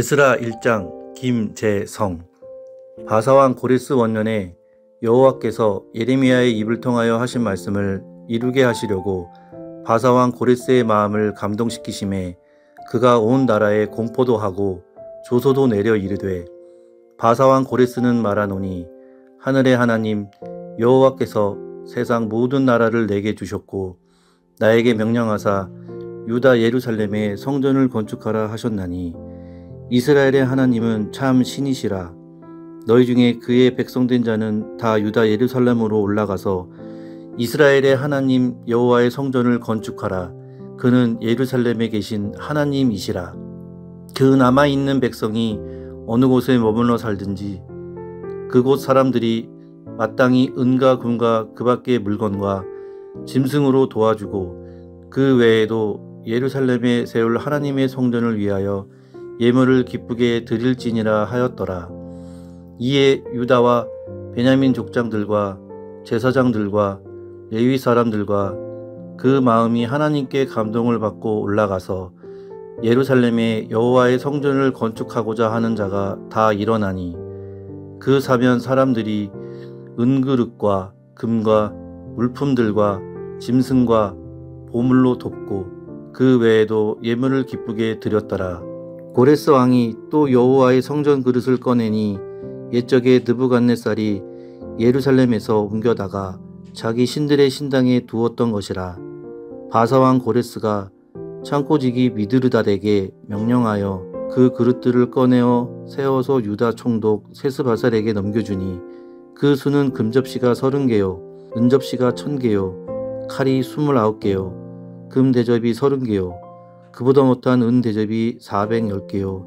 에스라 1장 김재성. 바사왕 고레스 원년에 여호와께서 예레미야의 입을 통하여 하신 말씀을 이루게 하시려고 바사왕 고레스의 마음을 감동시키심에 그가 온 나라에 공포도 하고 조소도 내려 이르되, 바사왕 고레스는 말하노니 하늘의 하나님 여호와께서 세상 모든 나라를 내게 주셨고 나에게 명령하사 유다 예루살렘에 성전을 건축하라 하셨나니 이스라엘의 하나님은 참 신이시라. 너희 중에 그의 백성된 자는 다 유다 예루살렘으로 올라가서 이스라엘의 하나님 여호와의 성전을 건축하라. 그는 예루살렘에 계신 하나님이시라. 그 남아있는 백성이 어느 곳에 머물러 살든지 그곳 사람들이 마땅히 은과 금과 그 밖의 물건과 짐승으로 도와주고 그 외에도 예루살렘에 세울 하나님의 성전을 위하여 예물을 기쁘게 드릴지니라 하였더라. 이에 유다와 베냐민 족장들과 제사장들과 레위 사람들과 그 마음이 하나님께 감동을 받고 올라가서 예루살렘에 여호와의 성전을 건축하고자 하는 자가 다 일어나니 그 사면 사람들이 은그릇과 금과 물품들과 짐승과 보물로 돕고 그 외에도 예물을 기쁘게 드렸더라. 고레스 왕이 또 여호와의 성전 그릇을 꺼내니 옛적에 느부갓네살이 예루살렘에서 옮겨다가 자기 신들의 신당에 두었던 것이라. 바사왕 고레스가 창고지기 미드르닷에게 명령하여 그 그릇들을 꺼내어 세워서 유다 총독 세스바살에게 넘겨주니 그 수는 금접시가 30개요 은접시가 1000개요 칼이 29개요 금 대접이 30개요 그보다 못한 은 대접이 410개요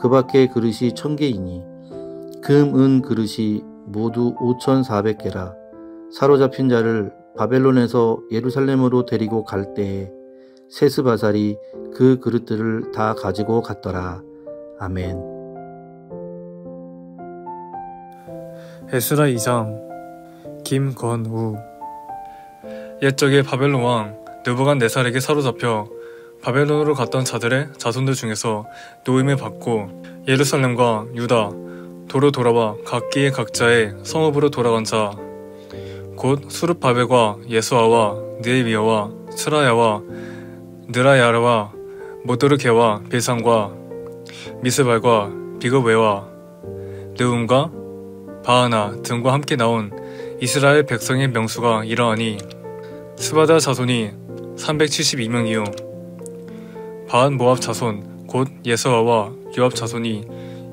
그 밖의 그릇이 1000개이니 금, 은 그릇이 모두 5400개라. 사로잡힌 자를 바벨론에서 예루살렘으로 데리고 갈 때에 세스바살이 그 그릇들을 다 가지고 갔더라. 아멘. 에스라 2장 김건우. 옛적에 바벨론 왕 느부갓네살에게 사로잡혀 바벨론으로 갔던 자들의 자손들 중에서 노임을 받고 예루살렘과 유다 도로 돌아와 각기의 각자의 성읍으로 돌아간 자, 곧 수룹바벨과 예수아와 느헤미야와 스라야와 느라야와 모드르게와 빌산과 미스발과 비그웨와 느움과 바하나 등과 함께 나온 이스라엘 백성의 명수가 이러하니 스바다 자손이 372명이요 바한 모압 자손 곧 예수아와 요압 자손이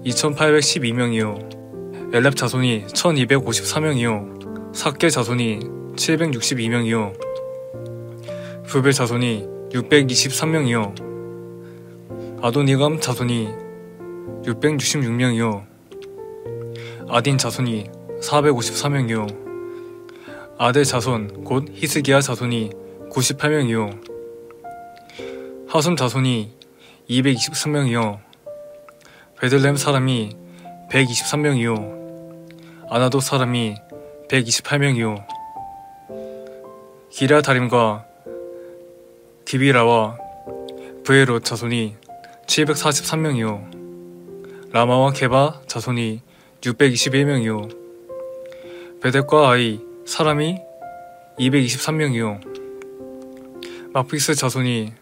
2812명이요 엘렙 자손이 1254명이요 삭게 자손이 762명이요 부벨 자손이 623명이요 아도니감 자손이 666명이요 아딘 자손이 454명이요 아델 자손 곧 히스기야 자손이 98명이요 하숨 자손이 223명이요 베들레헴 사람이 123명이요 아나돗 사람이 128명이요 기랴다림과 기비라와 브에롯 자손이 743명이요 라마와 게바 자손이 621명이요 베델과 아이 사람이 223명이요 막비스 자손이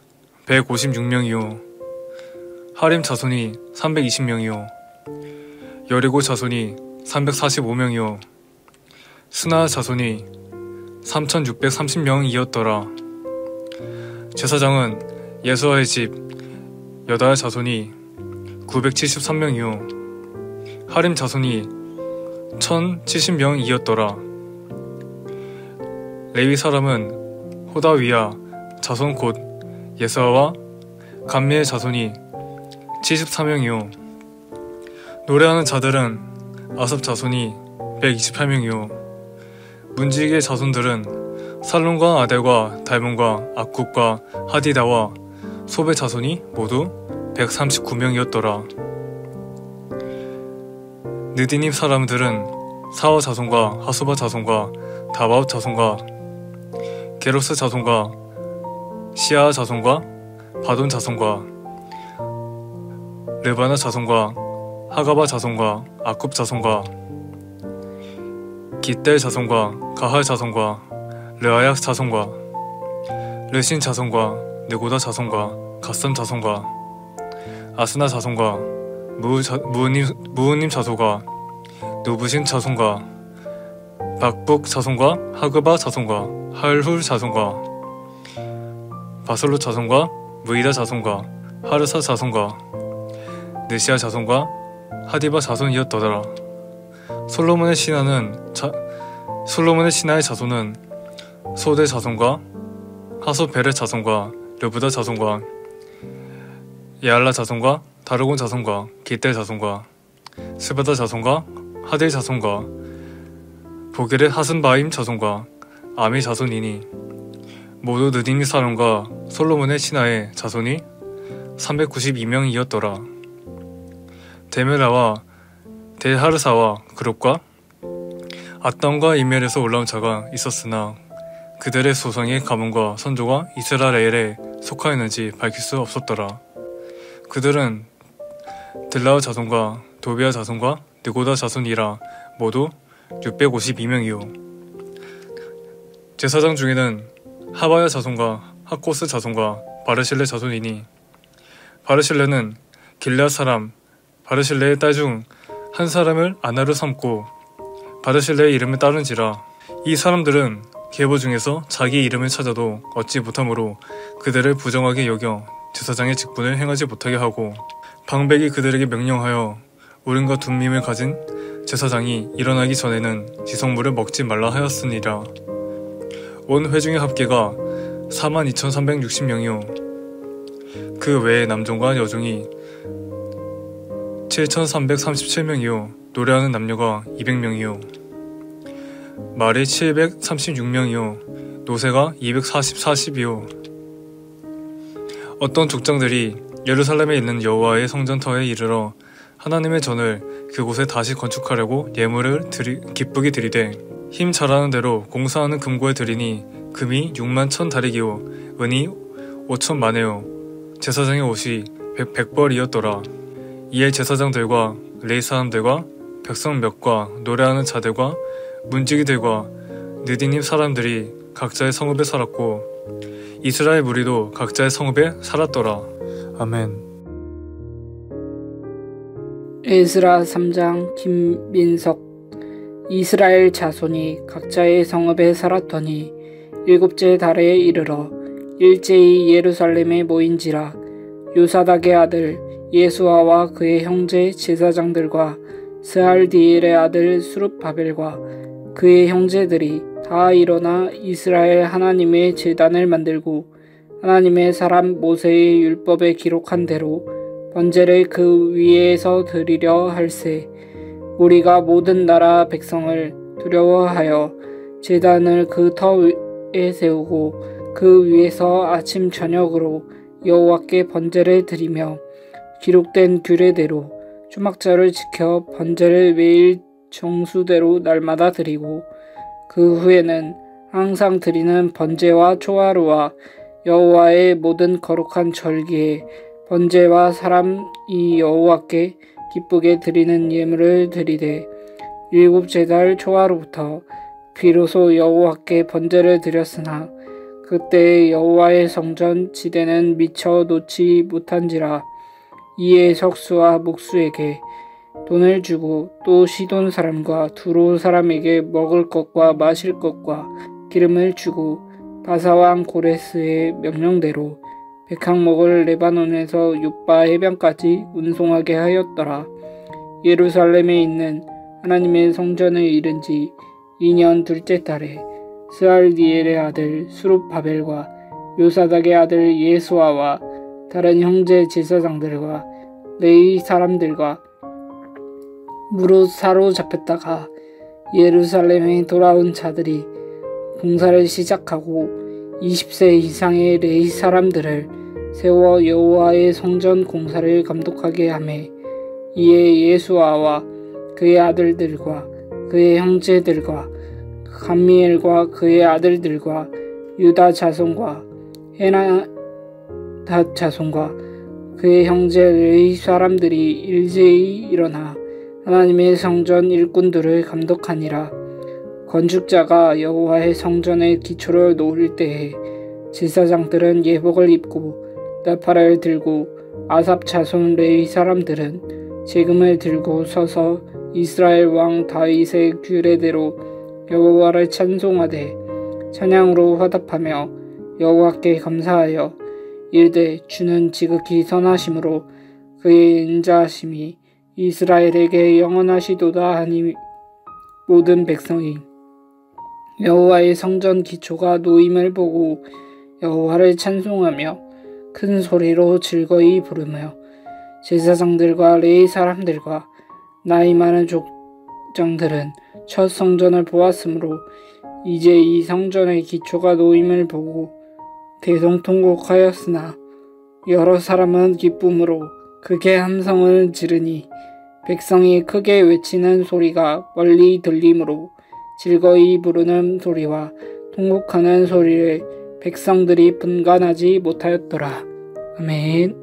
156명이요 하림 자손이 320명이요 여리고 자손이 345명이요 스나 자손이 3630명이었더라. 제사장은 예수아의 집 여다야 자손이 973명이요 하림 자손이 1070명이었더라. 레위 사람은 호다위야 자손 곧 예수아와 감미의 자손이 74명이요 노래하는 자들은 아삽 자손이 128명이요 문지기의 자손들은 살론과 아델과 달몬과 악굽과 하디다와 소베 자손이 모두 139명이었더라. 느디님 사람들은 사와 자손과 하수바 자손과 다바웃 자손과 게로스 자손과 시아 자손과 바돈 자손과 르바나 자손과 하가바 자손과 아쿱 자손과 깃델 자손과 가할 자손과 르아약 자손과 르신 자손과 느고다 자손과 갓삼 자손과 아스나 자손과 무은님 자손과 누부신 자손과 박북 자손과 하그바 자손과 할훌 자손과 바솔루 자손과 무이다 자손과 하르사 자손과 느시아 자손과 하디바 자손이었더라. 솔로몬의 신하의 자손은 소대 자손과 하소베렛 자손과 르부다 자손과 야알라 자손과 다르곤 자손과 깃델 자손과 스바다 자손과 하델 자손과 보게렛 하슨바임 자손과 아미 자손이니 모두 느디님 사람과 솔로몬의 신하의 자손이 392명이었더라. 데메라와 데하르사와 그룹과 아담과 이멜에서 올라온 자가 있었으나 그들의 소성의 가문과 선조가 이스라엘에 속하였는지 밝힐 수 없었더라. 그들은 들라우 자손과 도비아 자손과 느고다 자손이라 모두 652명이요. 제사장 중에는 하바야 자손과 하코스 자손과 바르실레 자손이니 바르실레는 길앗 사람 바르실레의 딸 중 한 사람을 아나로 삼고 바르실레의 이름을 따른지라. 이 사람들은 계보 중에서 자기 이름을 찾아도 얻지 못하므로 그들을 부정하게 여겨 제사장의 직분을 행하지 못하게 하고 방백이 그들에게 명령하여 우림과 둠밈을 가진 제사장이 일어나기 전에는 지성물을 먹지 말라 하였으니라. 온 회중의 합계가 42,360명이요 그 외에 남종과 여종이 7,337명이요 노래하는 남녀가 200명이요 말이 736명이요 노새가 240이요 어떤 족장들이 예루살렘에 있는 여호와의 성전터에 이르러 하나님의 전을 그곳에 다시 건축하려고 예물을 기쁘게 드리되 힘 잘하는 대로 공사하는 금고에 드리니 금이 6만 1,000다리기요 은이 5,000만에요 제사장의 옷이 100벌이었더라. 이에 제사장들과 레위 사람들과 백성 몇과 노래하는 자들과 문지기들과 느디님 사람들이 각자의 성읍에 살았고 이스라엘 무리도 각자의 성읍에 살았더라. 아멘. 에스라 3장. 김민석. 이스라엘 자손이 각자의 성읍에 살았더니 일곱째 달에 이르러 일제히 예루살렘에 모인지라. 요사닥의 아들 예수아와 그의 형제 제사장들과 스알디엘의 아들 수룹바벨과 그의 형제들이 다 일어나 이스라엘 하나님의 제단을 만들고 하나님의 사람 모세의 율법에 기록한 대로 번제를 그 위에서 드리려 할세. 우리가 모든 나라 백성을 두려워하여 제단을 그 터에 세우고 그 위에서 아침 저녁으로 여호와께 번제를 드리며 기록된 규례대로 초막절을 지켜 번제를 매일 정수대로 날마다 드리고 그 후에는 항상 드리는 번제와 초하루와 여호와의 모든 거룩한 절기에 번제와 사람이 여호와께 기쁘게 드리는 예물을 드리되 일곱째 달 초하루부터 비로소 여호와께 번제를 드렸으나 그때 여호와의 성전 지대는 미처 놓지 못한지라. 이에 석수와 목수에게 돈을 주고 또 시돈 사람과 두로 사람에게 먹을 것과 마실 것과 기름을 주고 바사왕 고레스의 명령대로 백항목을 레바논에서 요빠 해변까지 운송하게 하였더라. 예루살렘에 있는 하나님의 성전을 이른 지 2년 둘째 달에 스알디엘의 아들 수룹바벨과 요사닥의 아들 예수아와 다른 형제 제사장들과 레위 사람들과 무릇 사로잡혔다가 예루살렘에 돌아온 자들이 공사를 시작하고 20세 이상의 레위 사람들을 세워 여호와의 성전 공사를 감독하게 하매 이에 예수아와 그의 아들들과 그의 형제들과 감미엘과 그의 아들들과 유다 자손과 헤나닷 자손과 그의 형제 레위 사람들이 일제히 일어나 하나님의 성전 일꾼들을 감독하니라. 건축자가 여호와의 성전의 기초를 놓을 때에 제사장들은 예복을 입고 나팔을 들고 아삽 자손 레위 사람들은 재금을 들고 서서 이스라엘 왕 다윗의 규례대로 여호와를 찬송하되 찬양으로 화답하며 여호와께 감사하여 이르되 주는 지극히 선하심으로 그의 인자하심이 이스라엘에게 영원하시도다 하니 모든 백성이 여호와의 성전 기초가 놓임을 보고 여호와를 찬송하며 큰 소리로 즐거이 부르며 제사장들과 레위 사람들과 나이 많은 족장들은 첫 성전을 보았으므로 이제 이 성전의 기초가 놓임을 보고 대동통곡하였으나 여러 사람은 기쁨으로 크게 함성을 지르니 백성이 크게 외치는 소리가 멀리 들리므로 즐거이 부르는 소리와 통곡하는 소리를 백성들이 분간하지 못하였더라. 아멘.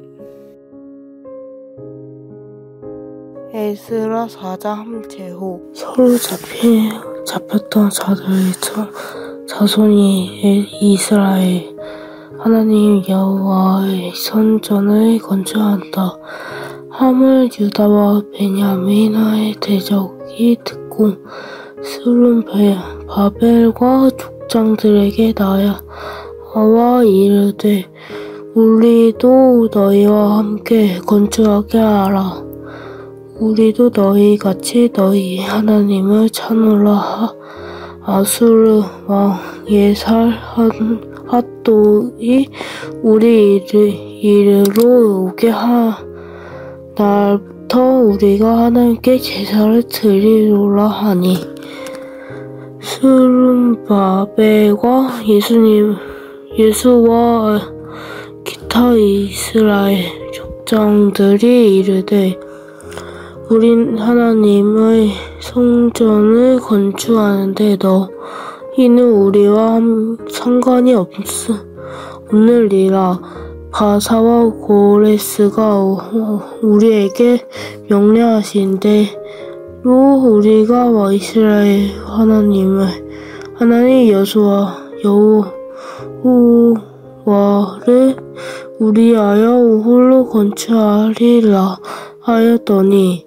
에스라 4장 제호. 서로 잡혔던 자들의 자손이 이스라엘 하나님 여호와의 선전을 건축한다 함을 유다와 베냐민의 대적이 듣고 스룹 바벨과 족장들에게 나와 이르되 우리도 너희와 함께 건축하게 하라. 우리도 너희같이 너희 하나님을 찾노라. 아수르 왕 예살 핫도이 우리 이르로 오게 날부터 우리가 하나님께 제사를 드리노라 하니 스룹바벨과 예수와 기타 이스라엘 족장들이 이르되 우린 하나님의 성전을 건축하는데 너희는 우리와 상관이 없느니라. 바사와 고레스가 우리에게 명령하신 대로 우리가 이스라엘 하나님 여호와를 우리하여 홀로 건축하리라 하였더니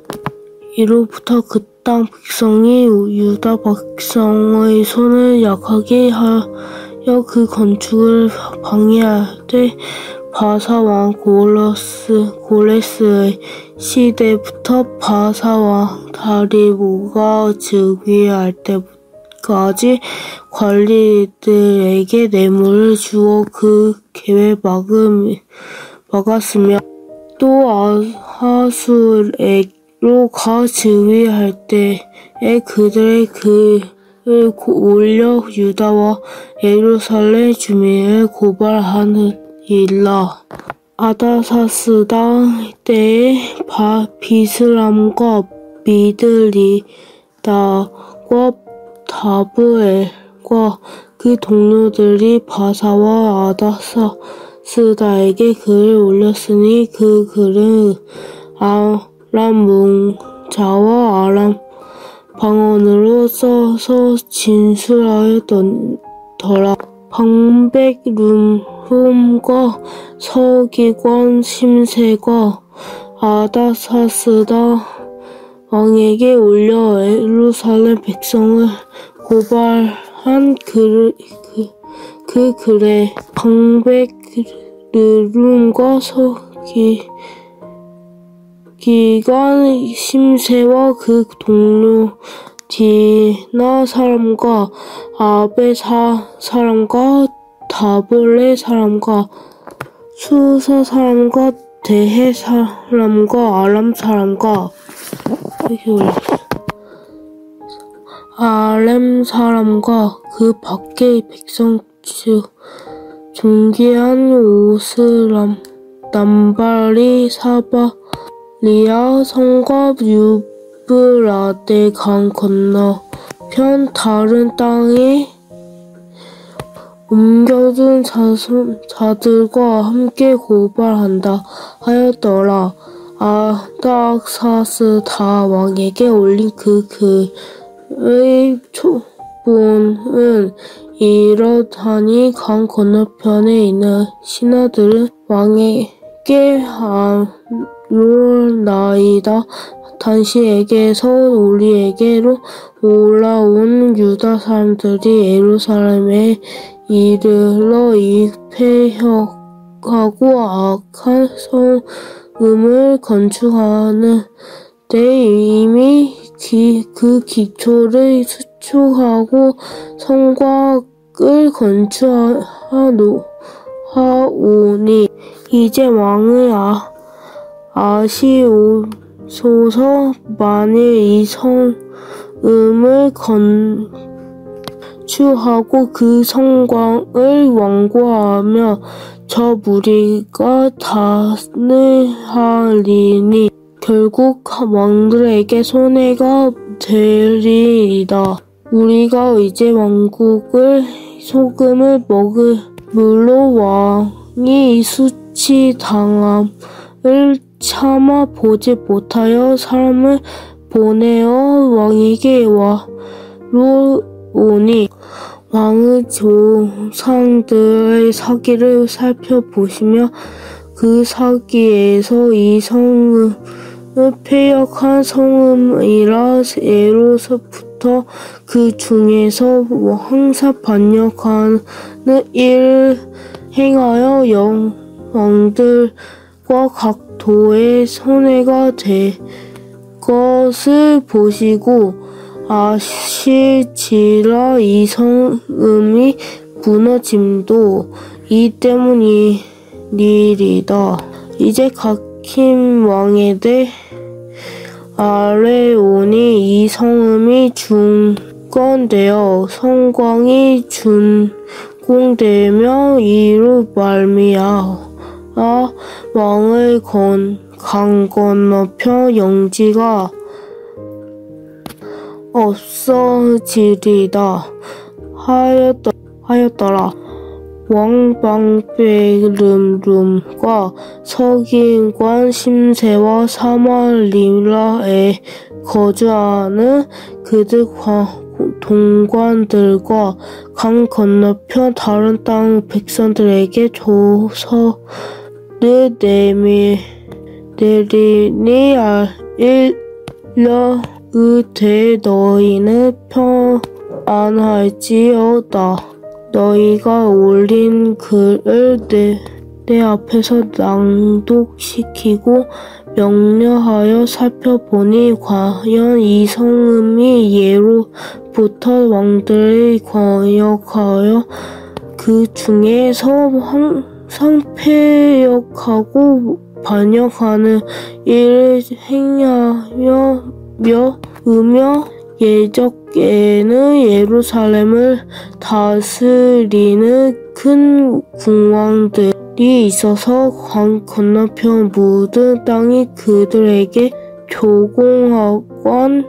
이로부터 그 땅 백성이 유다 백성의 손을 약하게 하여 그 건축을 방해하되 바사 왕 고레스의 시대부터 바사 왕 다리오가 즉위할 때까지 관리들에게 뇌물을 주어 그 계획 막았으며 또 아하수에로가 즉위할 때에 그들의 글을 올려 유다와 예루살렘 주민을 고발하느니라. 아다사스다 때에 비스람과 미드리다과 다브엘과 그 동료들이 바사와 아다사스다에게 글을 올렸으니 그 글은 아람 문자와 아람 방언으로 써서 진술하였더라. 방백룸과 서기관 심세가 아다사스다 왕에게 올려 예루살렘 백성을 고발한 그 글에 방백룸과 서기관 심세와 그 동료 디나 사람과 아베 사람과 다볼레 사람과 수사 사람과 대해 사람과 아람 사람과 아렘 사람과 그 밖의 백성 즉 존귀한 오스람 남발이 사바리아 성과 유브라데 강 건너편 다른 땅에 옮겨둔 자들과 함께 고발한다 하였더라. 아닥사스다 왕에게 올린 그 글의 초본은 이렇다니 강 건너편에 있는 신하들은 왕에게 아뢰나이다. 당신에게서 우리에게로 올라온 유다 사람들이 예루살렘에 이르러 이 폐역하고 악한 성읍을 건축하는데 이미 그 기초를 수축하고 성곽을 건축하오니 이제 왕의 아시옵소서. 만일 이 성읍을 건축하고 그 성곽을 완고하면 저 무리가 단회하리니 결국 왕들에게 손해가 되리이다. 우리가 이제 왕국을 소금을 먹음으로 왕이 수치당함을 참아 보지 못하여 사람을 보내어 왕에게 와로오니 왕의 조상들의 사기를 살펴보시며 그 사기에서 이 성읍을 폐역한 성읍이라 예로서부터 그 중에서 항상 반역하는 일을 행하여 왕들과 각 도에 손해가 될 것을 보시고 아실지라. 이 성읍이 무너짐도 이 때문이리이다. 이제 각힘 왕에게 아뢰오니 이 성읍이 중건되어 성곽이 준공되며 이로 말미암아 왕의 강 건너편 영지가 없어지리다 하였더라. 왕방베름rum과 서기관 심세와 사마리아에 거주하는 그들 동관들과 강 건너편 다른 땅 백성들에게 조서를 내리니 알려으되 너희는 평안할지어다. 너희가 올린 글을 내 앞에서 낭독시키고 명령하여 살펴보니 과연 이 성읍이 예로부터 왕들이 거역하여 그 중에서 항상 폐역하고 반역하는 일을 행하며 예적에는 예루살렘을 다스리는 큰 궁왕들이 있어서 강 건너편 모든 땅이 그들에게 조공하건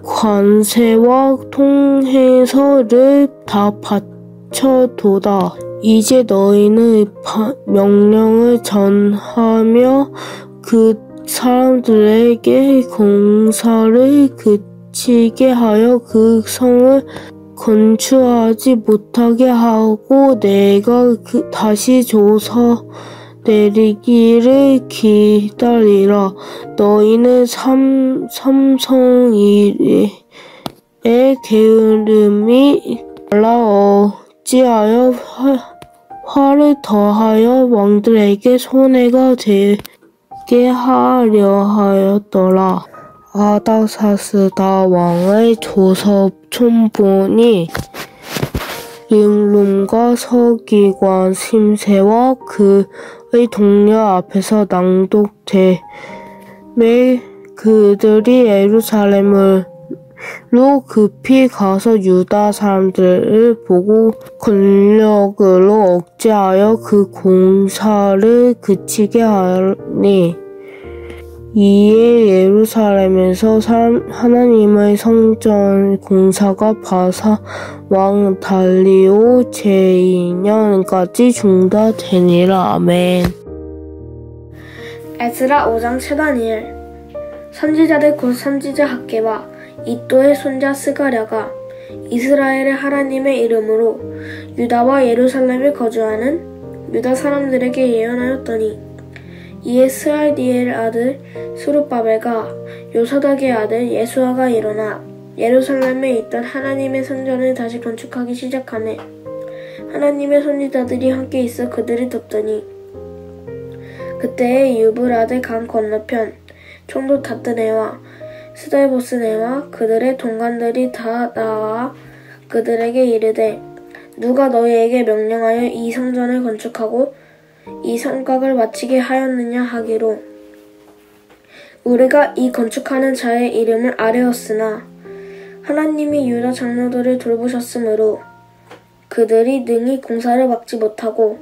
관세와 통행서를 다 바쳐도다. 이제 너희는 명령을 전하며 그 사람들에게 공사를 그치게 하여 그 성을 건축하지 못하게 하고 내가 다시 조서 내리기를 기다리라. 너희는 삼성일에 게으름이 말라 어찌하여 화를 더하여 왕들에게 손해가 되게 하려 하였더라. 아닥사스다 왕의 조서 촌본이 름rum과 서기관 심세와 그의 동료 앞에서 낭독되매 그들이 예루살렘으로 급히 가서 유다 사람들을 보고 권력으로 억제하여 그 공사를 그치게 하니 이에 예루살렘에서 하나님의 성전 공사가 바사 왕 달리오 제2년까지 중단되니라. 아멘. 에스라 5장 채다니엘. 선지자들 곧 선지자 학개와 이또의 손자 스가랴가 이스라엘의 하나님의 이름으로 유다와 예루살렘에 거주하는 유다 사람들에게 예언하였더니, 이에 스알디엘 아들 스룹바벨과 요사닥의 아들 예수아가 일어나 예루살렘에 있던 하나님의 성전을 다시 건축하기 시작하매 하나님의 선지자들이 함께 있어 그들을 돕더니, 그때에 유브라데 강 건너편 총독 다뜨네와 스달보스네와 그들의 동관들이 다 나와 그들에게 이르되, 누가 너희에게 명령하여 이 성전을 건축하고 이 성곽을 마치게 하였느냐 하기로, 우리가 이 건축하는 자의 이름을 아뢰었으나 하나님이 유다 장로들을 돌보셨으므로 그들이 능히 공사를 막지 못하고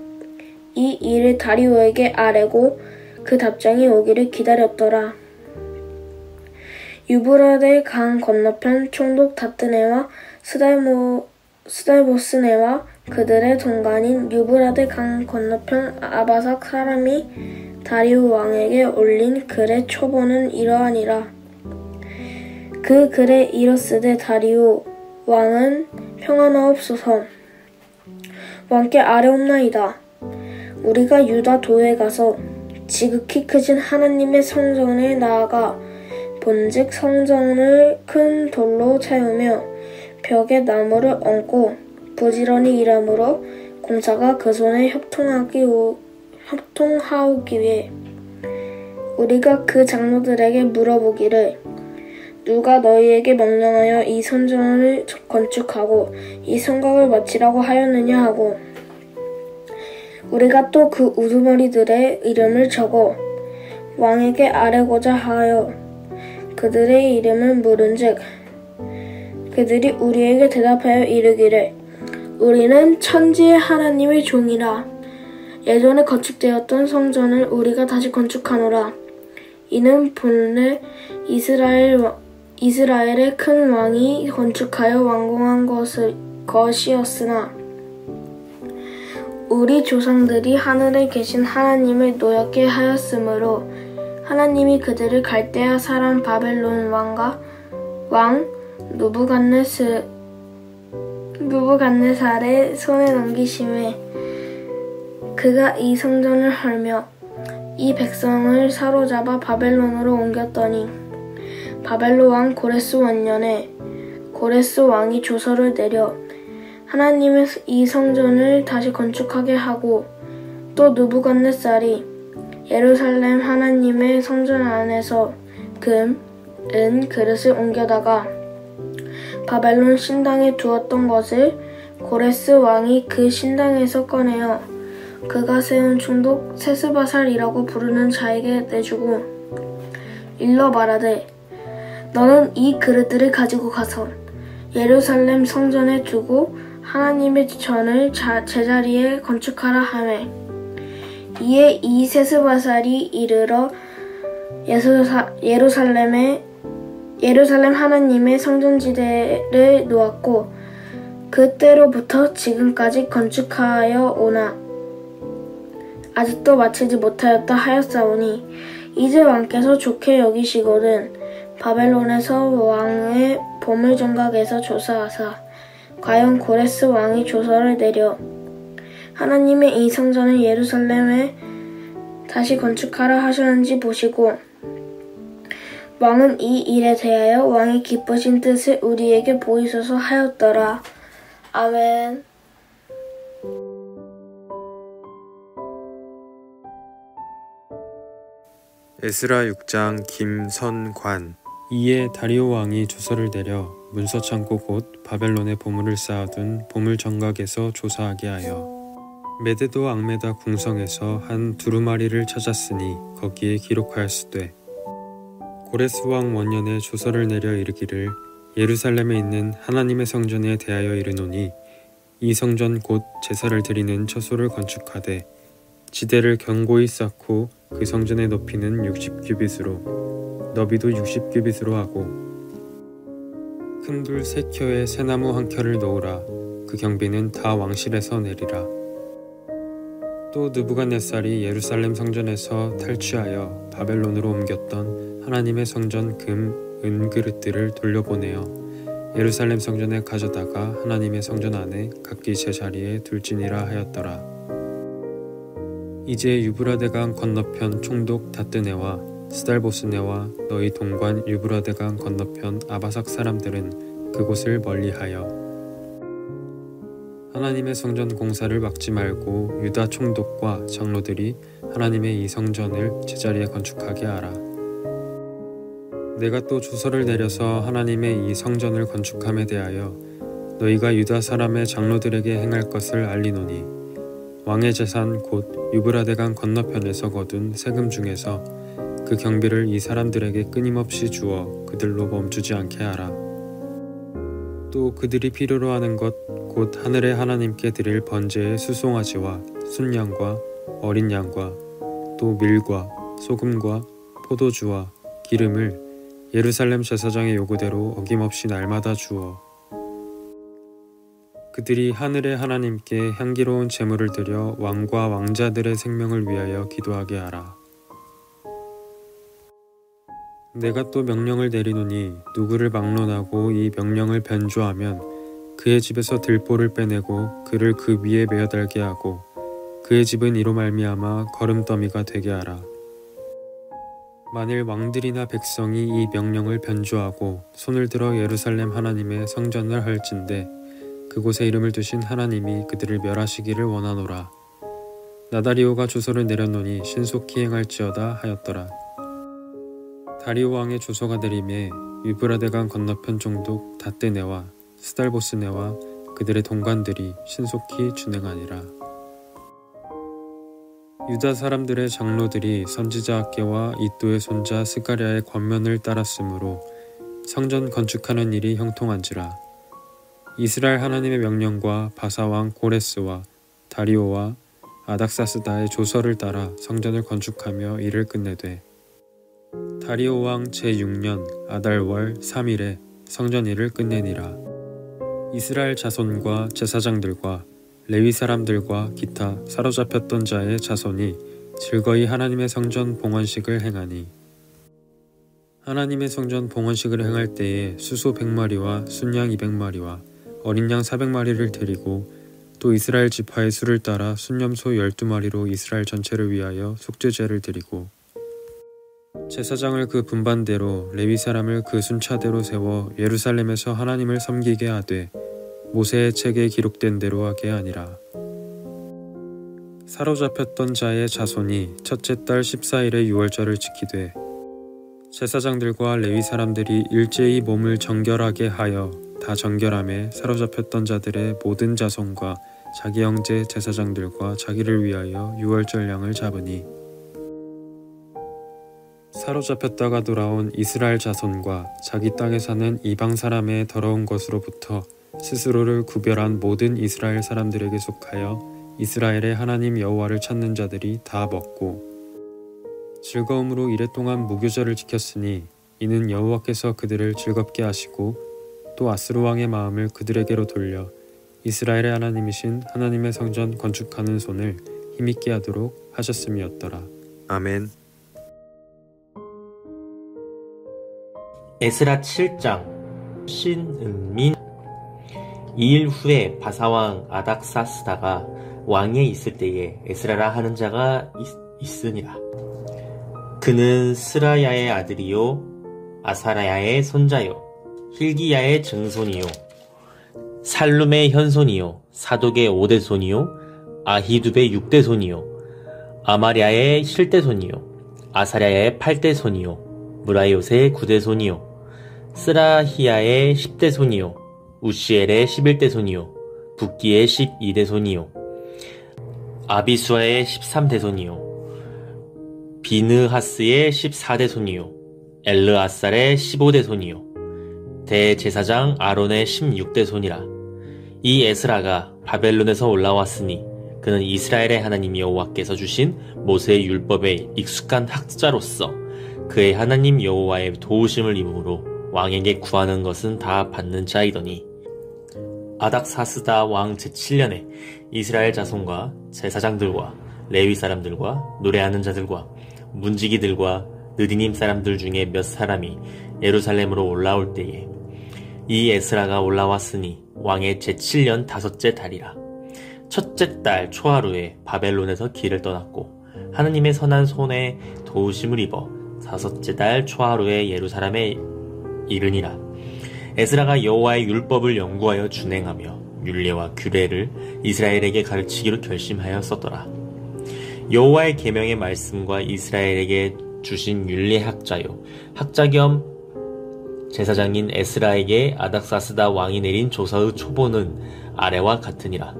이 일을 다리오에게 아뢰고 그 답장이 오기를 기다렸더라. 유브라데 강 건너편 총독 다뜨네와 스달보스네와 그들의 동관인 유브라데 강 건너편 아바삭 사람이 다리오 왕에게 올린 글의 초본은 이러하니라. 그 글에 이르쓰되, 다리오 왕은 평안하옵소서. 왕께 아뢰옵나이다. 우리가 유다 도에 가서 지극히 크신 하나님의 성전에 나아가 본즉 성전을 큰 돌로 채우며 벽에 나무를 얹고 부지런히 일함으로 공사가 그 손에 협통하오기에 우리가 그 장로들에게 물어보기를, 누가 너희에게 명령하여 이 성전을 건축하고 이 성곽을 마치라고 하였느냐 하고, 우리가 또 그 우두머리들의 이름을 적어 왕에게 아뢰고자 하여 그들의 이름을 물은즉, 그들이 우리에게 대답하여 이르기를, 우리는 천지의 하나님의 종이라. 예전에 건축되었던 성전을 우리가 다시 건축하노라. 이는 본래 이스라엘의 큰 왕이 건축하여 완공한 것이었으나 우리 조상들이 하늘에 계신 하나님을 노엽게 하였으므로 하나님이 그들을 갈대아 사람 바벨론 왕 누부갓네살의 손에 넘기심에 그가 이 성전을 헐며 이 백성을 사로잡아 바벨론으로 옮겼더니, 바벨론 왕 고레스 원년에 고레스 왕이 조서를 내려 하나님의 이 성전을 다시 건축하게 하고, 또 느부갓네살이 예루살렘 하나님의 성전 안에서 금, 은, 그릇을 옮겨다가 바벨론 신당에 두었던 것을 고레스 왕이 그 신당에서 꺼내어 그가 세운 총독 세스바살이라고 부르는 자에게 내주고 일러 말하되, 너는 이 그릇들을 가지고 가서 예루살렘 성전에 두고 하나님의 전을 제자리에 건축하라 하매, 이에 이 세스바살이 이르러 예루살렘 하나님의 성전지대를 놓았고 그때로부터 지금까지 건축하여 오나 아직도 마치지 못하였다 하였사오니, 이제 왕께서 좋게 여기시거든 바벨론에서 왕의 보물정각에서 조사하사 과연 고레스 왕이 조서를 내려 하나님의 이 성전을 예루살렘에 다시 건축하라 하셨는지 보시고, 왕은 이 일에 대하여 왕이 기쁘신 뜻을 우리에게 보이소서 하였더라. 아멘. 에스라 6장 김선관. 이에 다리오 왕이 조서를 내려 문서창고 곧 바벨론에 보물을 쌓아둔 보물정각에서 조사하게 하여 메데도 앙메다 궁성에서 한 두루마리를 찾았으니 거기에 기록하였으되, 고레스 왕 원년에 조서를 내려 이르기를, 예루살렘에 있는 하나님의 성전에 대하여 이르노니 이 성전 곧 제사를 드리는 처소를 건축하되 지대를 견고히 쌓고 그 성전의 높이는 60규빗으로 너비도 60규빗으로 하고 큰 돌 3켜에 새나무 1켜를 놓으라. 그 경비는 다 왕실에서 내리라. 또 느부갓네살이 예루살렘 성전에서 탈취하여 바벨론으로 옮겼던 하나님의 성전 금, 은 그릇들을 돌려보내어 예루살렘 성전에 가져다가 하나님의 성전 안에 각기 제 자리에 둘지니라 하였더라. 이제 유브라데강 건너편 총독 다뜨네와 스달보스네와 너희 동관 유브라데강 건너편 아바삭 사람들은 그곳을 멀리하여 하나님의 성전 공사를 막지 말고 유다 총독과 장로들이 하나님의 이 성전을 제자리에 건축하게 하라. 내가 또 조서를 내려서 하나님의 이 성전을 건축함에 대하여 너희가 유다 사람의 장로들에게 행할 것을 알리노니 왕의 재산 곧 유브라데강 건너편에서 거둔 세금 중에서 그 경비를 이 사람들에게 끊임없이 주어 그들로 멈추지 않게 하라. 또 그들이 필요로 하는 것 곧 하늘의 하나님께 드릴 번제의 수송아지와 순양과 어린 양과 또 밀과 소금과 포도주와 기름을 예루살렘 제사장의 요구대로 어김없이 날마다 주어 그들이 하늘의 하나님께 향기로운 제물을 드려 왕과 왕자들의 생명을 위하여 기도하게 하라. 내가 또 명령을 내리노니 누구를 막론하고 이 명령을 변조하면 그의 집에서 들보를 빼내고 그를 그 위에 메어 달게 하고 그의 집은 이로 말미암아 거름더미가 되게 하라. 만일 왕들이나 백성이 이 명령을 변조하고 손을 들어 예루살렘 하나님의 성전을 할진대 그곳에 이름을 두신 하나님이 그들을 멸하시기를 원하노라. 나다리오가 조서를 내렸노니 신속히 행할지어다 하였더라. 다리오 왕의 조서가 내림에 유브라데강 건너편 총독 다뜨네와 스달보스네와 그들의 동관들이 신속히 준행하니라. 유다 사람들의 장로들이 선지자 학계와 이도의 손자 스가랴의 권면을 따랐으므로 성전 건축하는 일이 형통한지라. 이스라엘 하나님의 명령과 바사왕 고레스와 다리오와 아닥사스다의 조서를 따라 성전을 건축하며 일을 끝내되 다리오 왕 제6년 아달월 3일에 성전 일을 끝내니라. 이스라엘 자손과 제사장들과 레위 사람들과 기타 사로잡혔던 자의 자손이 즐거이 하나님의 성전 봉헌식을 행하니 하나님의 성전 봉헌식을 행할 때에 수소 100마리와 순양 200마리와 어린 양 400마리를 드리고 또 이스라엘 지파의 수를 따라 순염소 12마리로 이스라엘 전체를 위하여 속죄제를 드리고 제사장을 그 분반대로 레위 사람을 그 순차대로 세워 예루살렘에서 하나님을 섬기게 하되 모세의 책에 기록된 대로 하게 하니라. 사로잡혔던 자의 자손이 첫째 달 14일의 유월절을 지키되 제사장들과 레위 사람들이 일제히 몸을 정결하게 하여 다 정결함에 사로잡혔던 자들의 모든 자손과 자기 형제 제사장들과 자기를 위하여 유월절 양을 잡으니 사로잡혔다가 돌아온 이스라엘 자손과 자기 땅에 사는 이방 사람의 더러운 것으로부터 스스로를 구별한 모든 이스라엘 사람들에게 속하여 이스라엘의 하나님 여호와를 찾는 자들이 다 먹고 즐거움으로 이랫동안 무교절을 지켰으니 이는 여호와께서 그들을 즐겁게 하시고 또 아스루 왕의 마음을 그들에게로 돌려 이스라엘의 하나님이신 하나님의 성전 건축하는 손을 힘있게 하도록 하셨음이었더라. 아멘. 에스라 7장. 신은민. 2일 후에 바사왕 아닥사스다가 왕위에 있을 때에 에스라라 하는 자가 있으니라. 그는 스라야의 아들이요 아사라야의 손자요 힐기야의 증손이요 살룸의 현손이요 사독의 5대손이요 아히두의 6대손이요 아마랴의 7대손이요 아사랴의 8대손이요 무라이옷의 9대손이요 스라히야의 10대손이요 우시엘의 11대손이요 붓기의 12대손이요 아비수아의 13대손이요 비느하스의 14대손이요 엘르아살의 15대손이요 대제사장 아론의 16대손이라. 이 에스라가 바벨론에서 올라왔으니 그는 이스라엘의 하나님 여호와께서 주신 모세의 율법에 익숙한 학자로서 그의 하나님 여호와의 도우심을 입음으로 왕에게 구하는 것은 다 받는 자이더니 아닥사스다 왕 제7년에 이스라엘 자손과 제사장들과 레위 사람들과 노래하는 자들과 문지기들과 느디님 사람들 중에 몇 사람이 예루살렘으로 올라올 때에 이 에스라가 올라왔으니 왕의 제7년 5째 달이라. 첫째 달 초하루에 바벨론에서 길을 떠났고 하느님의 선한 손에 도우심을 입어 5째 달 초하루에 예루살렘에 이르니라. 에스라가 여호와의 율법을 연구하여 준행하며 율례와 규례를 이스라엘에게 가르치기로 결심하였었더라. 여호와의 계명의 말씀과 이스라엘에게 주신 율례 학자요 학자 겸 제사장인 에스라에게 아닥사스다 왕이 내린 조서의 초본은 아래와 같으니라.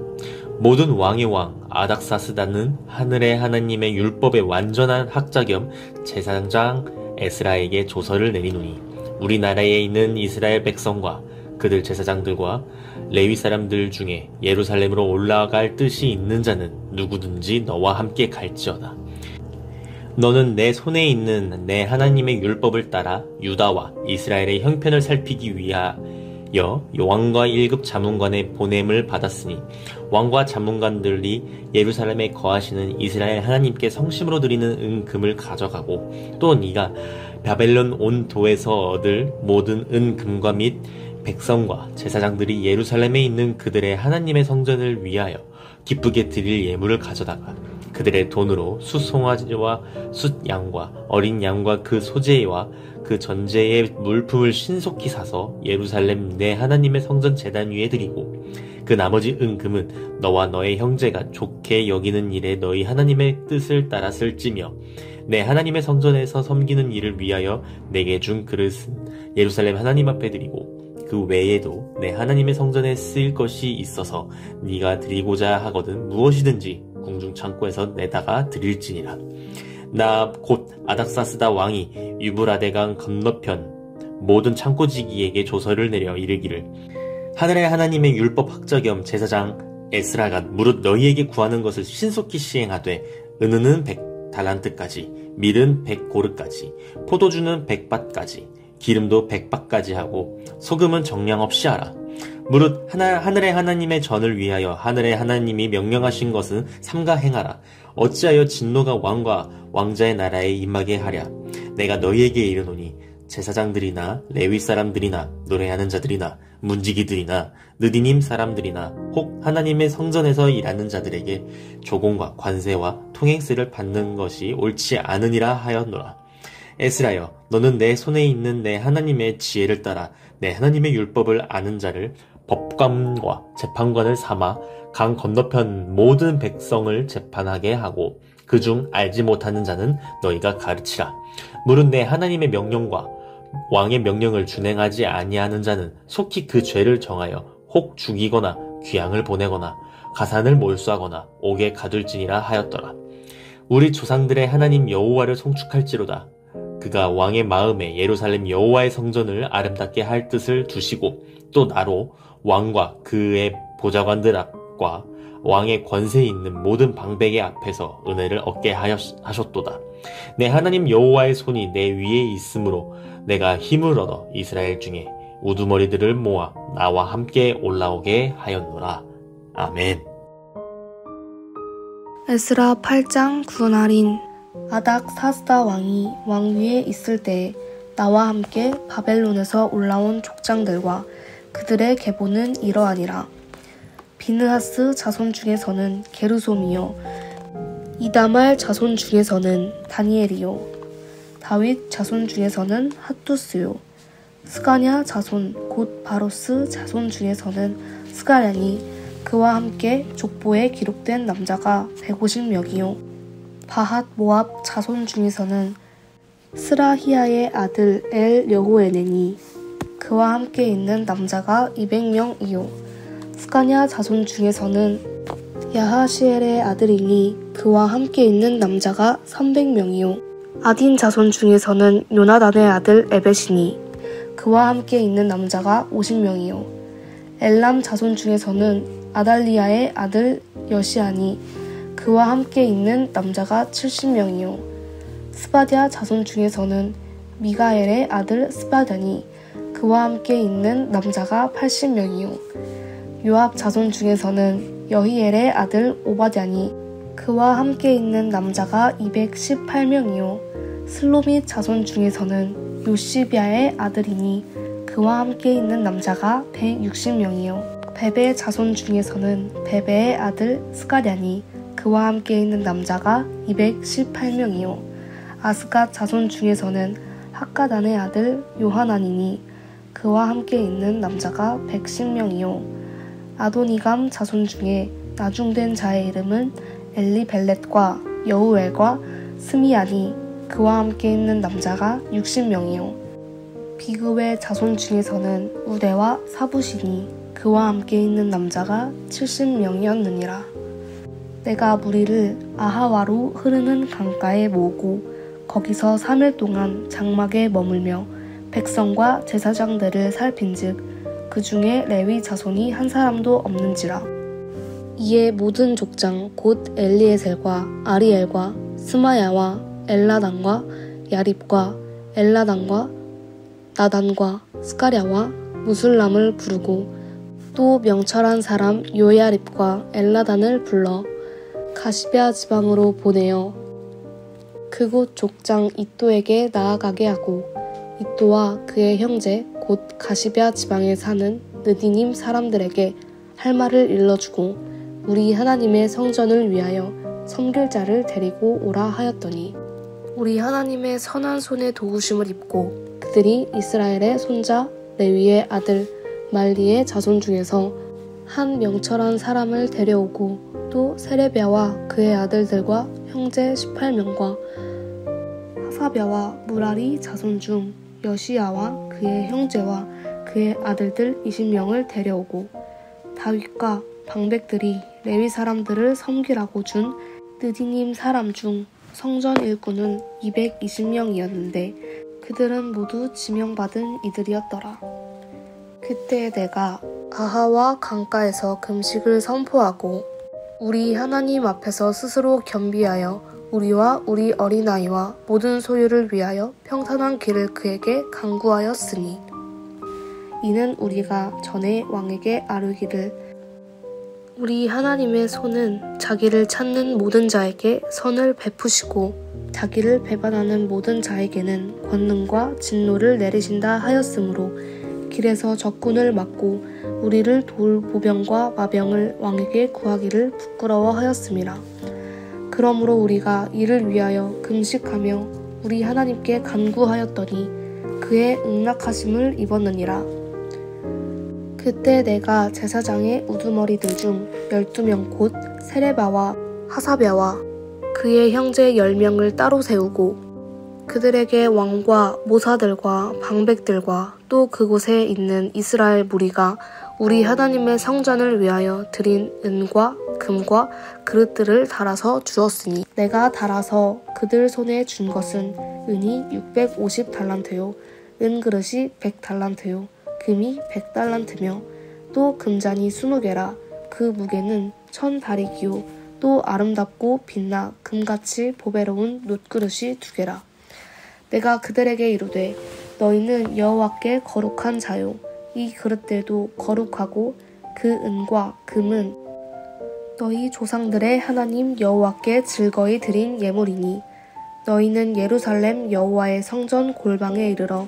모든 왕의 왕 아닥사스다는 하늘의 하나님의 율법의 완전한 학자 겸 제사장 에스라에게 조서를 내리노니 우리나라에 있는 이스라엘 백성과 그들 제사장들과 레위 사람들 중에 예루살렘으로 올라갈 뜻이 있는 자는 누구든지 너와 함께 갈지어다. 너는 내 손에 있는 내 하나님의 율법을 따라 유다와 이스라엘의 형편을 살피기 위하여 왕과 1급 자문관의 보냄을 받았으니 왕과 자문관들이 예루살렘에 거하시는 이스라엘 하나님께 성심으로 드리는 은금을 가져가고 또 네가 바벨론 온 도에서 얻을 모든 은금과 및 백성과 제사장들이 예루살렘에 있는 그들의 하나님의 성전을 위하여 기쁘게 드릴 예물을 가져다가 그들의 돈으로 숫송아지와 숫양과 어린 양과 그 소재와 그 전제의 물품을 신속히 사서 예루살렘 내 하나님의 성전 제단 위에 드리고 그 나머지 은금은 너와 너의 형제가 좋게 여기는 일에 너희 하나님의 뜻을 따라 쓸지며 내 하나님의 성전에서 섬기는 일을 위하여 내게 준 그릇은 예루살렘 하나님 앞에 드리고 그 외에도 내 하나님의 성전에 쓰일 것이 있어서 네가 드리고자 하거든 무엇이든지 궁중 창고에서 내다가 드릴지니라. 나 곧 아닥사스다 왕이 유브라데강 건너편 모든 창고지기에게 조서를 내려 이르기를 하늘의 하나님의 율법 학자 겸 제사장 에스라가 무릇 너희에게 구하는 것을 신속히 시행하되 은은은 100달란트까지 밀은 100고르까지 포도주는 100밭까지 기름도 100밭까지 하고 소금은 정량 없이 하라. 무릇 하늘의 하나님의 전을 위하여 하늘의 하나님이 명령하신 것은 삼가 행하라. 어찌하여 진노가 왕과 왕자의 나라에 임하게 하랴. 내가 너희에게 이르노니 제사장들이나 레위 사람들이나 노래하는 자들이나 문지기들이나 느디님 사람들이나 혹 하나님의 성전에서 일하는 자들에게 조공과 관세와 통행세를 받는 것이 옳지 않으니라 하였노라. 에스라여, 너는 내 손에 있는 내 하나님의 지혜를 따라 내 하나님의 율법을 아는 자를 법관과 재판관을 삼아 강 건너편 모든 백성을 재판하게 하고 그중 알지 못하는 자는 너희가 가르치라. 무릇 내 하나님의 명령과 왕의 명령을 준행하지 아니하는 자는 속히 그 죄를 정하여 혹 죽이거나 귀양을 보내거나 가산을 몰수하거나 옥에 가둘지니라 하였더라. 우리 조상들의 하나님 여호와를 송축할지로다. 그가 왕의 마음에 예루살렘 여호와의 성전을 아름답게 할 뜻을 두시고 또 나로 왕과 그의 보좌관들 앞과 왕의 권세 있는 모든 방백의 앞에서 은혜를 얻게 하셨도다. 내 하나님 여호와의 손이 내 위에 있으므로 내가 힘을 얻어 이스라엘 중에 우두머리들을 모아 나와 함께 올라오게 하였노라. 아멘. 에스라 8장 9날인 아닥사스다 왕이 왕위에 있을 때 나와 함께 바벨론에서 올라온 족장들과 그들의 계보는 이러하니라. 비느하스 자손 중에서는 게르솜이요 이다말 자손 중에서는 다니엘이요 다윗 자손 중에서는 핫두스요 스가냐 자손 곧 바로스 자손 중에서는 스가랴니 그와 함께 족보에 기록된 남자가 150명이요 바핫 모압 자손 중에서는 스라히야의 아들 엘 여호에네니 그와 함께 있는 남자가 200명이요 스가냐 자손 중에서는 야하시엘의 아들이니 그와 함께 있는 남자가 300명이요 아딘 자손 중에서는 요나단의 아들 에벳이니 그와 함께 있는 남자가 50명이요 엘람 자손 중에서는 아달리아의 아들 여시아니 그와 함께 있는 남자가 70명이요 스바랴 자손 중에서는 미가엘의 아들 스바랴니 그와 함께 있는 남자가 80명이요 요압 자손 중에서는 여히엘의 아들 오바댜니 그와 함께 있는 남자가 218명이요 슬로밋 자손 중에서는 요시비아의 아들이니 그와 함께 있는 남자가 160명이요 베베 자손 중에서는 베베의 아들 스가랴니 그와 함께 있는 남자가 218명이요 아스갓 자손 중에서는 학가단의 아들 요하나니니 그와 함께 있는 남자가 110명이요 아도니감 자손 중에 나중된 자의 이름은 엘리벨렛과 여우엘과 스미야니 그와 함께 있는 남자가 60명이요 비그의 자손 중에서는 우데와 사부시니 그와 함께 있는 남자가 70명이었느니라. 내가 무리를 아하와로 흐르는 강가에 모으고 거기서 3일 동안 장막에 머물며 백성과 제사장들을 살핀즉 그 중에 레위 자손이 한 사람도 없는지라. 이에 모든 족장 곧 엘리에셀과 아리엘과 스마야와 엘라단과 야립과 엘라단과 나단과 스가랴와 무술람을 부르고 또 명철한 사람 요야립과 엘라단을 불러 가시베아 지방으로 보내어 그곳 족장 이또에게 나아가게 하고 이또와 그의 형제 곧 가시베아 지방에 사는 느디님 사람들에게 할 말을 일러주고 우리 하나님의 성전을 위하여 섬길 자를 데리고 오라 하였더니 우리 하나님의 선한 손에 도우심을 입고 그들이 이스라엘의 손자 레위의 아들 말리의 자손 중에서 한 명철한 사람을 데려오고 또 세레비아와 그의 아들들과 형제 18명과 하사랴와 무라리 자손 중 여시야와 그의 형제와 그의 아들들 20명을 데려오고 다윗과 방백들이 레위 사람들을 섬기라고 준 느디님 사람 중 성전 일꾼은 220명이었는데 그들은 모두 지명받은 이들이었더라. 그때 내가 아하와 강가에서 금식을 선포하고 우리 하나님 앞에서 스스로 겸비하여 우리와 우리 어린아이와 모든 소유를 위하여 평탄한 길을 그에게 간구하였으니 이는 우리가 전에 왕에게 아뢰기를 우리 하나님의 손은 자기를 찾는 모든 자에게 선을 베푸시고 자기를 배반하는 모든 자에게는 권능과 진노를 내리신다 하였으므로 길에서 적군을 막고 우리를 도울 보병과 마병을 왕에게 구하기를 부끄러워하였음이라. 그러므로 우리가 이를 위하여 금식하며 우리 하나님께 간구하였더니 그의 응낙하심을 입었느니라. 그때 내가 제사장의 우두머리들 중 12명 곧 세레바와 하사랴와 그의 형제 10명을 따로 세우고 그들에게 왕과 모사들과 방백들과 또 그곳에 있는 이스라엘 무리가 우리 하나님의 성전을 위하여 드린 은과 금과 그릇들을 달아서 주었으니 내가 달아서 그들 손에 준 것은 은이 650달란트요 은그릇이 100달란트요 금이 100달란트며 또 금잔이 20개라 그 무게는 1000다리기요 또 아름답고 빛나 금같이 보배로운 놋그릇이 2개라. 내가 그들에게 이르되 너희는 여호와께 거룩한 자요 이 그릇들도 거룩하고 그 은과 금은 너희 조상들의 하나님 여호와께 즐거이 드린 예물이니 너희는 예루살렘 여호와의 성전 골방에 이르러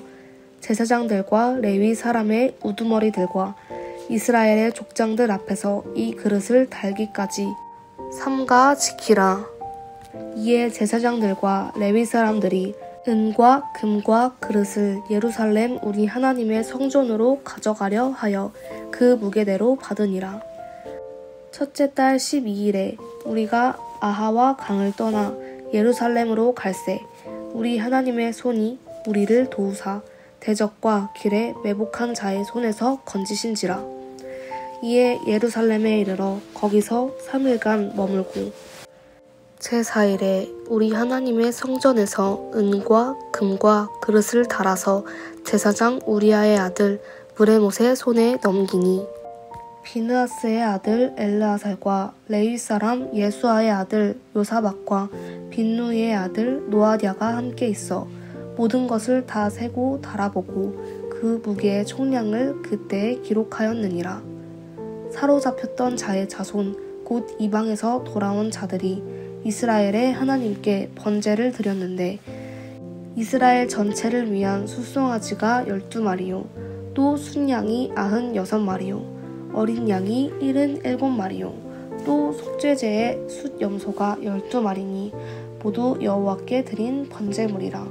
제사장들과 레위 사람의 우두머리들과 이스라엘의 족장들 앞에서 이 그릇을 달기까지 삼가 지키라. 이에 제사장들과 레위 사람들이 은과 금과 그릇을 예루살렘 우리 하나님의 성전으로 가져가려 하여 그 무게대로 받으니라. 첫째 달 12일에 우리가 아하와 강을 떠나 예루살렘으로 갈새 우리 하나님의 손이 우리를 도우사 대적과 길에 매복한 자의 손에서 건지신지라. 이에 예루살렘에 이르러 거기서 3일간 머물고 제4일에 우리 하나님의 성전에서 은과 금과 그릇을 달아서 제사장 우리아의 아들 무레못의 손에 넘기니 비느하스의 아들 엘르아살과 레위 사람 예수아의 아들 요사박과 빈누이의 아들 노아디아가 함께 있어 모든 것을 다 세고 달아보고 그 무게의 총량을 그때에 기록하였느니라. 사로잡혔던 자의 자손 곧 이방에서 돌아온 자들이 이스라엘의 하나님께 번제를 드렸는데 이스라엘 전체를 위한 숫송아지가 12마리요 또 순양이 96마리요 어린 양이 77마리요 또 속죄제의 숫염소가 12마리니 모두 여호와께 드린 번제물이라.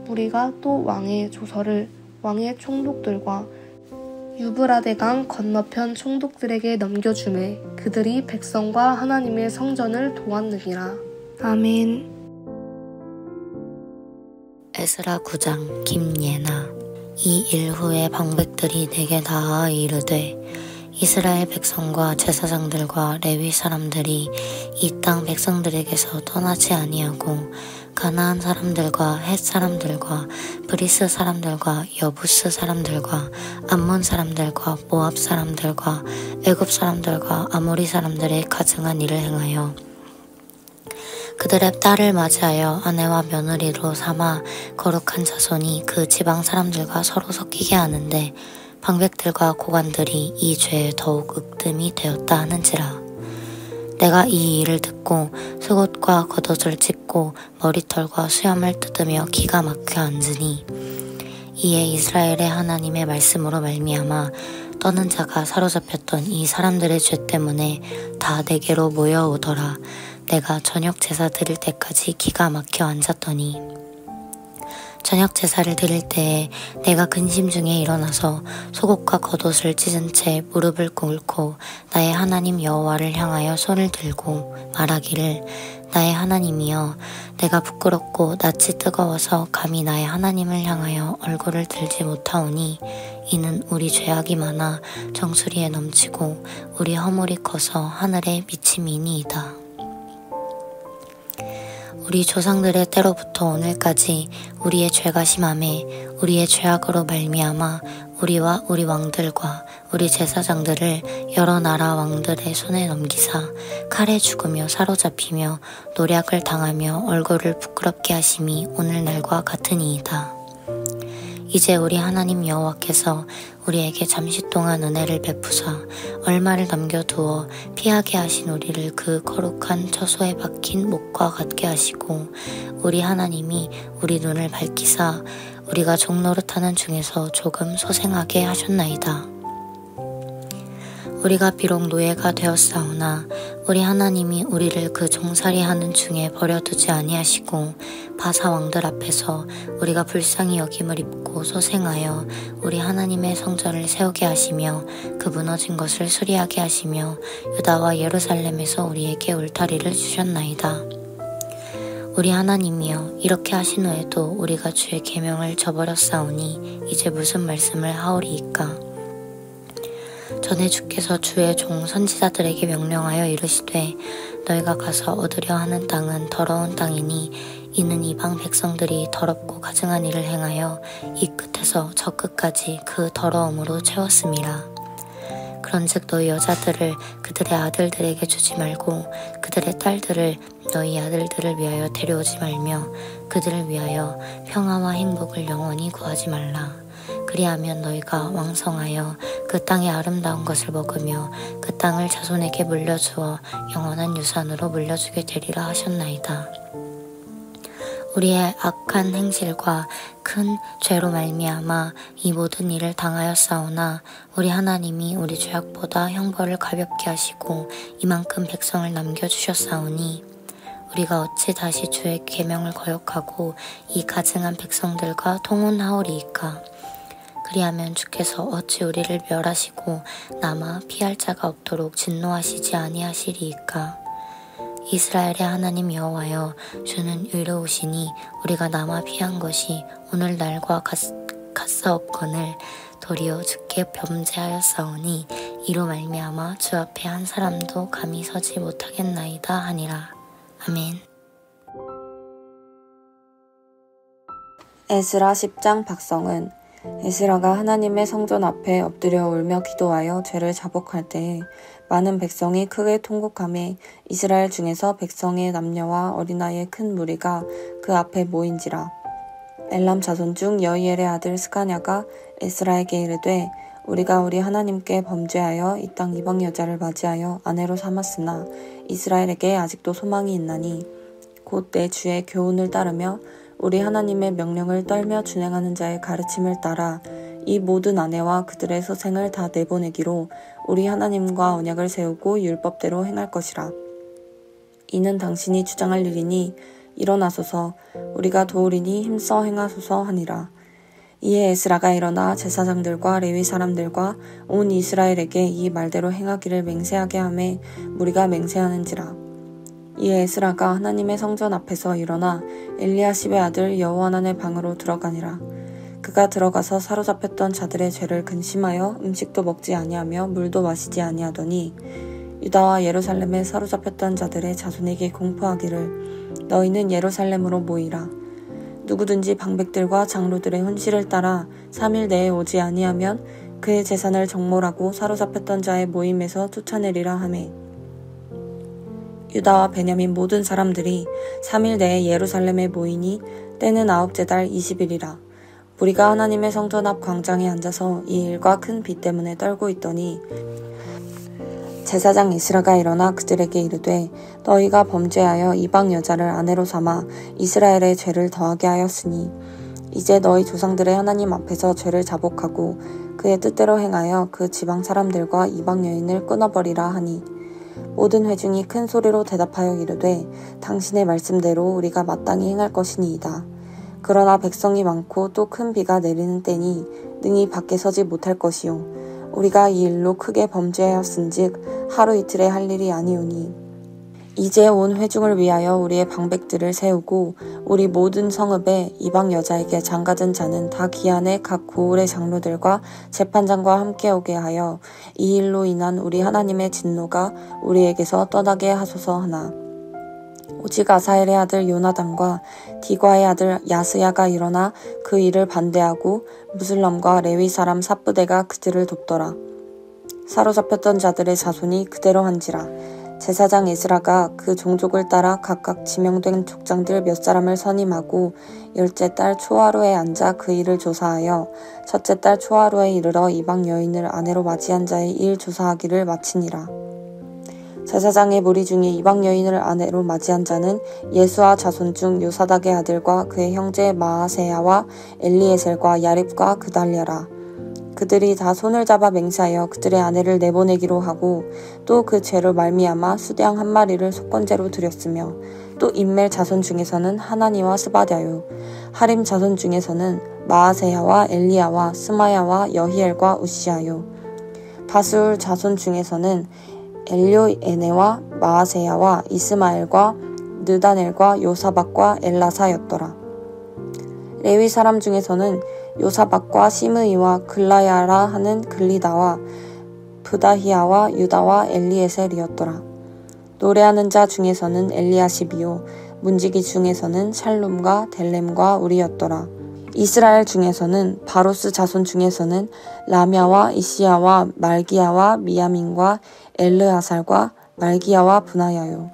우리가 또 왕의 조서를 왕의 총독들과 유브라데강 건너편 총독들에게 넘겨주매 그들이 백성과 하나님의 성전을 도왔느니라. 아멘. 에스라 9장 김예나. 이 일 후에 방백들이 내게 나아 이르되 이스라엘 백성과 제사장들과 레위 사람들이 이 땅 백성들에게서 떠나지 아니하고 가나안 사람들과 헷 사람들과 브리스 사람들과 여부스 사람들과 암몬 사람들과 모압 사람들과 애굽 사람들과 아모리 사람들의 가증한 일을 행하여 그들의 딸을 맞이하여 아내와 며느리로 삼아 거룩한 자손이 그 지방 사람들과 서로 섞이게 하는데 방백들과 고관들이 이 죄에 더욱 윽뜸이 되었다 하는지라. 내가 이 일을 듣고 속옷과 겉옷을 찢고 머리털과 수염을 뜯으며 기가 막혀 앉으니 이에 이스라엘의 하나님의 말씀으로 말미암아 떠는 자가 사로잡혔던 이 사람들의 죄 때문에 다 내게로 모여오더라. 내가 저녁 제사 드릴 때까지 기가 막혀 앉았더니 저녁 제사를 드릴 때에 내가 근심 중에 일어나서 속옷과 겉옷을 찢은 채 무릎을 꿇고 나의 하나님 여호와를 향하여 손을 들고 말하기를 나의 하나님이여 내가 부끄럽고 낯이 뜨거워서 감히 나의 하나님을 향하여 얼굴을 들지 못하오니 이는 우리 죄악이 많아 정수리에 넘치고 우리 허물이 커서 하늘에 미침이니이다. 우리 조상들의 때로부터 오늘까지 우리의 죄가 심하매 우리의 죄악으로 말미암아 우리와 우리 왕들과 우리 제사장들을 여러 나라 왕들의 손에 넘기사 칼에 죽으며 사로잡히며 노략을 당하며 얼굴을 부끄럽게 하심이 오늘날과 같으니이다. 이제 우리 하나님 여호와께서 우리에게 잠시 동안 은혜를 베푸사 얼마를 남겨두어 피하게 하신 우리를 그 거룩한 처소에 박힌 목과 같게 하시고 우리 하나님이 우리 눈을 밝히사 우리가 종노릇하는 중에서 조금 소생하게 하셨나이다. 우리가 비록 노예가 되었사오나 우리 하나님이 우리를 그 종살이하는 중에 버려두지 아니하시고 바사 왕들 앞에서 우리가 불쌍히 여김을 입고 소생하여 우리 하나님의 성전을 세우게 하시며 그 무너진 것을 수리하게 하시며 유다와 예루살렘에서 우리에게 울타리를 주셨나이다. 우리 하나님이여 이렇게 하신 후에도 우리가 주의 계명을 저버렸사오니 이제 무슨 말씀을 하오리이까. 전에 주께서 주의 종 선지자들에게 명령하여 이르시되 너희가 가서 얻으려 하는 땅은 더러운 땅이니 이는 이방 백성들이 더럽고 가증한 일을 행하여 이 끝에서 저 끝까지 그 더러움으로 채웠음이라. 그런즉 너희 여자들을 그들의 아들들에게 주지 말고 그들의 딸들을 너희 아들들을 위하여 데려오지 말며 그들을 위하여 평화와 행복을 영원히 구하지 말라. 그리하면 너희가 왕성하여 그 땅의 아름다운 것을 먹으며 그 땅을 자손에게 물려주어 영원한 유산으로 물려주게 되리라 하셨나이다. 우리의 악한 행실과 큰 죄로 말미암아 이 모든 일을 당하였사오나 우리 하나님이 우리 죄악보다 형벌을 가볍게 하시고 이만큼 백성을 남겨주셨사오니 우리가 어찌 다시 주의 계명을 거역하고 이 가증한 백성들과 통혼하오리이까. 그리하면 주께서 어찌 우리를 멸하시고 남아 피할 자가 없도록 진노하시지 아니하시리이까. 이스라엘의 하나님 여호와여 주는 의로우시니 우리가 남아 피한 것이 오늘날과 같사옵거늘 도리어 주께 범죄하였사오니 이로 말미암아 주 앞에 한 사람도 감히 서지 못하겠나이다 하니라. 아멘. 에스라 10장 박성은 에스라가 하나님의 성전 앞에 엎드려 울며 기도하여 죄를 자복할 때에 많은 백성이 크게 통곡하매 이스라엘 중에서 백성의 남녀와 어린아이의 큰 무리가 그 앞에 모인지라. 엘람 자손 중 여이엘의 아들 스가냐가 에스라에게 이르되 우리가 우리 하나님께 범죄하여 이 땅 이방 여자를 맞이하여 아내로 삼았으나 이스라엘에게 아직도 소망이 있나니 곧 내 주의 교훈을 따르며 우리 하나님의 명령을 떨며 준행하는 자의 가르침을 따라 이 모든 아내와 그들의 소생을 다 내보내기로 우리 하나님과 언약을 세우고 율법대로 행할 것이라. 이는 당신이 주장할 일이니 일어나소서 우리가 도우리니 힘써 행하소서 하니라. 이에 에스라가 일어나 제사장들과 레위 사람들과 온 이스라엘에게 이 말대로 행하기를 맹세하게 하매 무리가 맹세하는지라. 이에 에스라가 하나님의 성전 앞에서 일어나 엘리야십의 아들 여호하난의 방으로 들어가니라. 그가 들어가서 사로잡혔던 자들의 죄를 근심하여 음식도 먹지 아니하며 물도 마시지 아니하더니 유다와 예루살렘에 사로잡혔던 자들의 자손에게 공포하기를 너희는 예루살렘으로 모이라. 누구든지 방백들과 장로들의 훈시를 따라 3일 내에 오지 아니하면 그의 재산을 정몰하고 사로잡혔던 자의 모임에서 쫓아내리라 하매 유다와 베냐민 모든 사람들이 3일 내에 예루살렘에 모이니 때는 9째 달 20일이라. 무리가 하나님의 성전 앞 광장에 앉아서 이 일과 큰 비 때문에 떨고 있더니 제사장 에스라가 일어나 그들에게 이르되 너희가 범죄하여 이방 여자를 아내로 삼아 이스라엘의 죄를 더하게 하였으니 이제 너희 조상들의 하나님 앞에서 죄를 자복하고 그의 뜻대로 행하여 그 지방 사람들과 이방 여인을 끊어버리라 하니 모든 회중이 큰 소리로 대답하여 이르되 당신의 말씀대로 우리가 마땅히 행할 것이니이다. 그러나 백성이 많고 또 큰 비가 내리는 때니 능히 밖에 서지 못할 것이요 우리가 이 일로 크게 범죄하였은즉 하루 이틀에 할 일이 아니오니 이제 온 회중을 위하여 우리의 방백들을 세우고 우리 모든 성읍에 이방 여자에게 장가든 자는 다 기한에 각 고을의 장로들과 재판장과 함께 오게 하여 이 일로 인한 우리 하나님의 진노가 우리에게서 떠나게 하소서 하나. 오직 아사엘의 아들 요나단과 디과의 아들 야스야가 일어나 그 일을 반대하고 무슬람과 레위 사람 삽부대가 그들을 돕더라. 사로잡혔던 자들의 자손이 그대로 한지라. 제사장 에스라가 그 종족을 따라 각각 지명된 족장들 몇 사람을 선임하고 10째 달 초하루에 앉아 그 일을 조사하여 첫째 달 초하루에 이르러 이방 여인을 아내로 맞이한 자의 일 조사하기를 마치니라. 제사장의 무리 중에 이방 여인을 아내로 맞이한 자는 예수아 자손 중 요사닥의 아들과 그의 형제 마아세야와 엘리에셀과 야립과 그달랴라. 그들이 다 손을 잡아 맹세하여 그들의 아내를 내보내기로 하고 또 그 죄로 말미암아 수양 한 마리를 속건제로 드렸으며 또 인멜 자손 중에서는 하나니와 스바랴요 하림 자손 중에서는 마아세야와 엘리야와 스마야와 여히엘과 우시야요 바술 자손 중에서는 엘료에네와 마아세야와 이스마엘과 느다넬과 요사박과 엘라사였더라. 레위 사람 중에서는 요사박과 시므이와 글라야라 하는 글리다와 브다히야와 유다와 엘리에셀이었더라. 노래하는 자 중에서는 엘리야십이요 문지기 중에서는 샬룸과 델렘과 우리였더라. 이스라엘 중에서는 바로스 자손 중에서는 라мя와 이시야와 말기야와 미야민과 엘르아살과 말기야와 분하야요.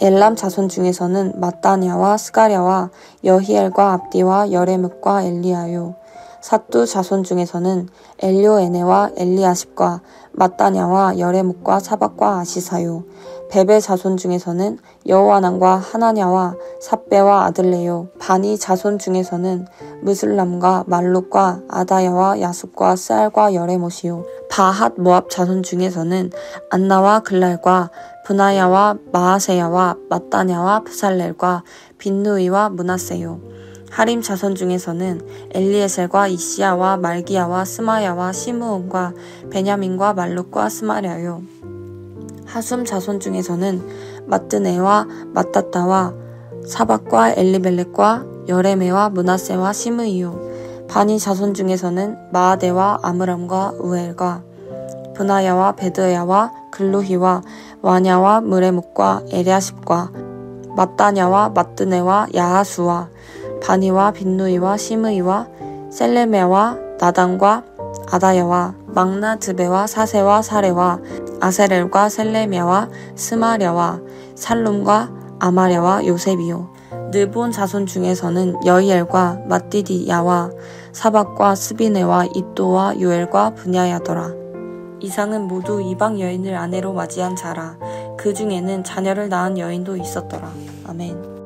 엘람 자손 중에서는 마따냐와 스가랴와 여히엘과 압디와 여레묵과 엘리야요. 삿두 자손 중에서는 엘료에네와 엘리아십과 마따냐와 여레묵과 사박과 아시사요. 베베 자손 중에서는 여호하난과 하나냐와 삽베와 아들레요. 바니 자손 중에서는 무슬람과 말룩과 아다야와 야숲과 스알과 여레못이요. 바핫 모압 자손 중에서는 안나와 글랄과 분하야와 마아세야와 마따냐와 프살렐과 빈누이와 문하세요. 하림 자손 중에서는 엘리에셀과 이시야와 말기야와 스마야와 시므온과 베냐민과 말룩과 스마랴요. 하숨 자손 중에서는 마뜨네와 마따따와 사박과 엘리벨렉과 여레메와 문하세와 시므이요. 바니 자손 중에서는 마아데와 아므람과 우엘과 분하야와 베드야와 글루히와 와냐와 무레묵과 에랴십과 마따냐와 마뜨네와 야하수와 바니와 빈누이와 시므이와 셀레메와 나단과 아다야와 막나드베와 사세와 사레와 아세렐과 셀레미아와 스마랴와 살룸과 아마랴와 요셉이요. 느본 자손 중에서는 여이엘과 마띠디야와 사박과 스비네와 입도와 요엘과 분야야더라. 이상은 모두 이방 여인을 아내로 맞이한 자라. 그 중에는 자녀를 낳은 여인도 있었더라. 아멘.